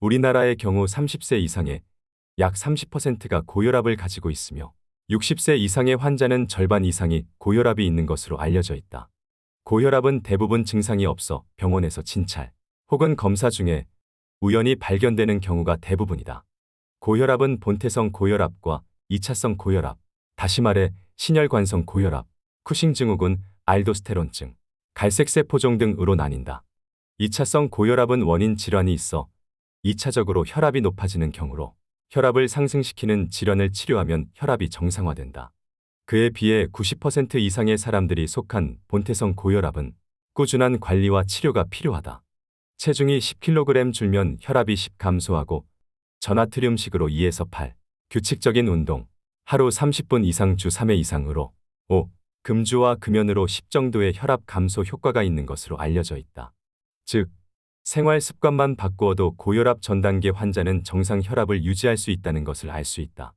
우리나라의 경우 30세 이상의 약 30%가 고혈압을 가지고 있으며 60세 이상의 환자는 절반 이상이 고혈압이 있는 것으로 알려져 있다. 고혈압은 대부분 증상이 없어 병원에서 진찰 혹은 검사 중에 우연히 발견되는 경우가 대부분이다. 고혈압은 본태성 고혈압과 2차성 고혈압, 다시 말해 신혈관성 고혈압, 쿠싱 증후군, 알도스테론증, 갈색세포종 등으로 나뉜다. 2차성 고혈압은 원인 질환이 있어 2차적으로 혈압이 높아지는 경우로 혈압을 상승시키는 질환을 치료하면 혈압이 정상화된다. 그에 비해 90% 이상의 사람들이 속한 본태성 고혈압은 꾸준한 관리와 치료가 필요하다. 체중이 10kg 줄면 혈압이 10 감소하고 저나트륨식으로 2에서 8, 규칙적인 운동, 하루 30분 이상 주 3회 이상으로 5, 금주와 금연으로 10 정도의 혈압 감소 효과가 있는 것으로 알려져 있다. 즉, 생활 습관만 바꾸어도 고혈압 전 단계 환자는 정상 혈압을 유지할 수 있다는 것을 알 수 있다.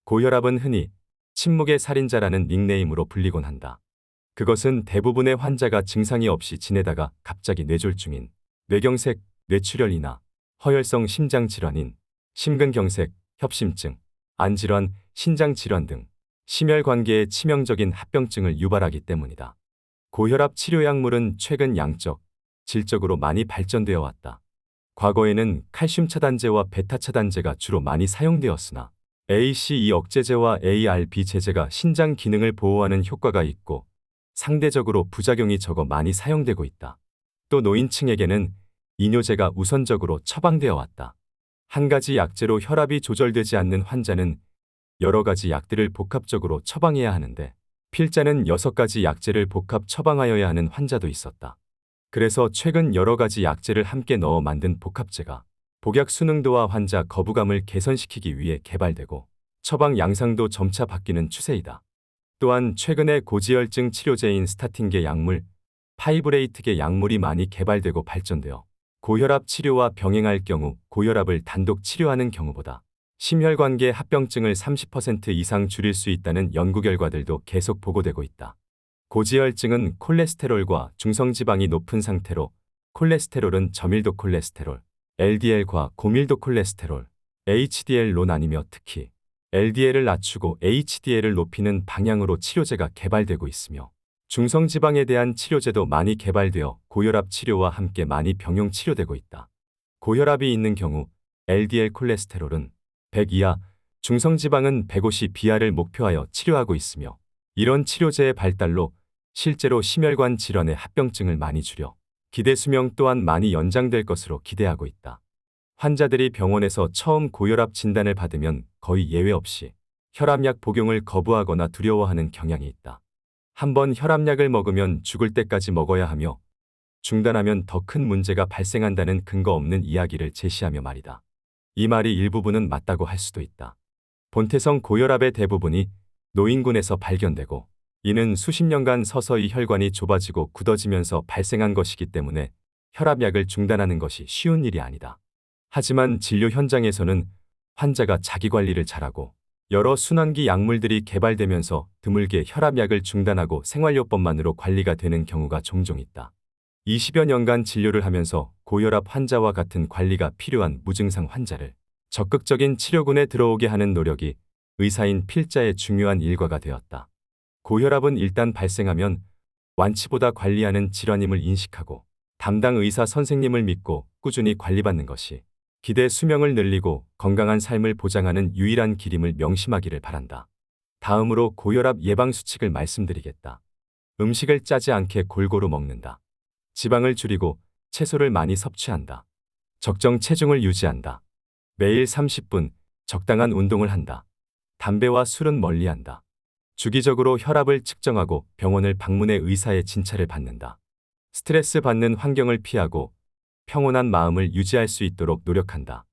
고혈압은 흔히 침묵의 살인자라는 닉네임으로 불리곤 한다. 그것은 대부분의 환자가 증상이 없이 지내다가 갑자기 뇌졸중인 뇌경색, 뇌출혈이나 허혈성 심장질환인 심근경색, 협심증, 안질환, 신장질환 등 심혈관계에 치명적인 합병증을 유발하기 때문이다. 고혈압 치료 약물은 최근 양적, 질적으로 많이 발전되어 왔다. 과거에는 칼슘 차단제와 베타 차단제가 주로 많이 사용되었으나 ACE 억제제와 ARB 제제가 신장 기능을 보호하는 효과가 있고 상대적으로 부작용이 적어 많이 사용되고 있다. 또 노인층에게는 이뇨제가 우선적으로 처방되어 왔다. 한 가지 약제로 혈압이 조절되지 않는 환자는 여러 가지 약들을 복합적으로 처방해야 하는데 필자는 6가지 약제를 복합 처방하여야 하는 환자도 있었다. 그래서 최근 여러 가지 약제를 함께 넣어 만든 복합제가 복약 순응도와 환자 거부감을 개선시키기 위해 개발되고 처방 양상도 점차 바뀌는 추세이다. 또한 최근에 고지혈증 치료제인 스타틴계 약물, 파이브레이트계 약물이 많이 개발되고 발전되어 고혈압 치료와 병행할 경우 고혈압을 단독 치료하는 경우보다 심혈관계 합병증을 30% 이상 줄일 수 있다는 연구 결과들도 계속 보고되고 있다. 고지혈증은 콜레스테롤과 중성지방이 높은 상태로 콜레스테롤은 저밀도 콜레스테롤, LDL과 고밀도 콜레스테롤, HDL로 나뉘며 특히 LDL을 낮추고 HDL을 높이는 방향으로 치료제가 개발되고 있으며 중성지방에 대한 치료제도 많이 개발되어 고혈압 치료와 함께 많이 병용 치료되고 있다. 고혈압이 있는 경우 LDL 콜레스테롤은 100 이하, 중성지방은 150 이하를 목표하여 치료하고 있으며 이런 치료제의 발달로 실제로 심혈관 질환의 합병증을 많이 줄여 기대 수명 또한 많이 연장될 것으로 기대하고 있다. 환자들이 병원에서 처음 고혈압 진단을 받으면 거의 예외 없이 혈압약 복용을 거부하거나 두려워하는 경향이 있다. 한번 혈압약을 먹으면 죽을 때까지 먹어야 하며 중단하면 더 큰 문제가 발생한다는 근거 없는 이야기를 제시하며 말이다. 이 말이 일부분은 맞다고 할 수도 있다. 본태성 고혈압의 대부분이 노인군에서 발견되고 이는 수십 년간 서서히 혈관이 좁아지고 굳어지면서 발생한 것이기 때문에 혈압약을 중단하는 것이 쉬운 일이 아니다. 하지만 진료 현장에서는 환자가 자기관리를 잘하고 여러 순환기 약물들이 개발되면서 드물게 혈압약을 중단하고 생활요법만으로 관리가 되는 경우가 종종 있다. 20여 년간 진료를 하면서 고혈압 환자와 같은 관리가 필요한 무증상 환자를 적극적인 치료군에 들어오게 하는 노력이 의사인 필자의 중요한 일과가 되었다. 고혈압은 일단 발생하면 완치보다 관리하는 질환임을 인식하고 담당 의사 선생님을 믿고 꾸준히 관리받는 것이 기대 수명을 늘리고 건강한 삶을 보장하는 유일한 길임을 명심하기를 바란다. 다음으로 고혈압 예방 수칙을 말씀드리겠다. 음식을 짜지 않게 골고루 먹는다. 지방을 줄이고 채소를 많이 섭취한다. 적정 체중을 유지한다. 매일 30분 적당한 운동을 한다. 담배와 술은 멀리한다. 주기적으로 혈압을 측정하고 병원을 방문해 의사의 진찰을 받는다. 스트레스 받는 환경을 피하고 평온한 마음을 유지할 수 있도록 노력한다.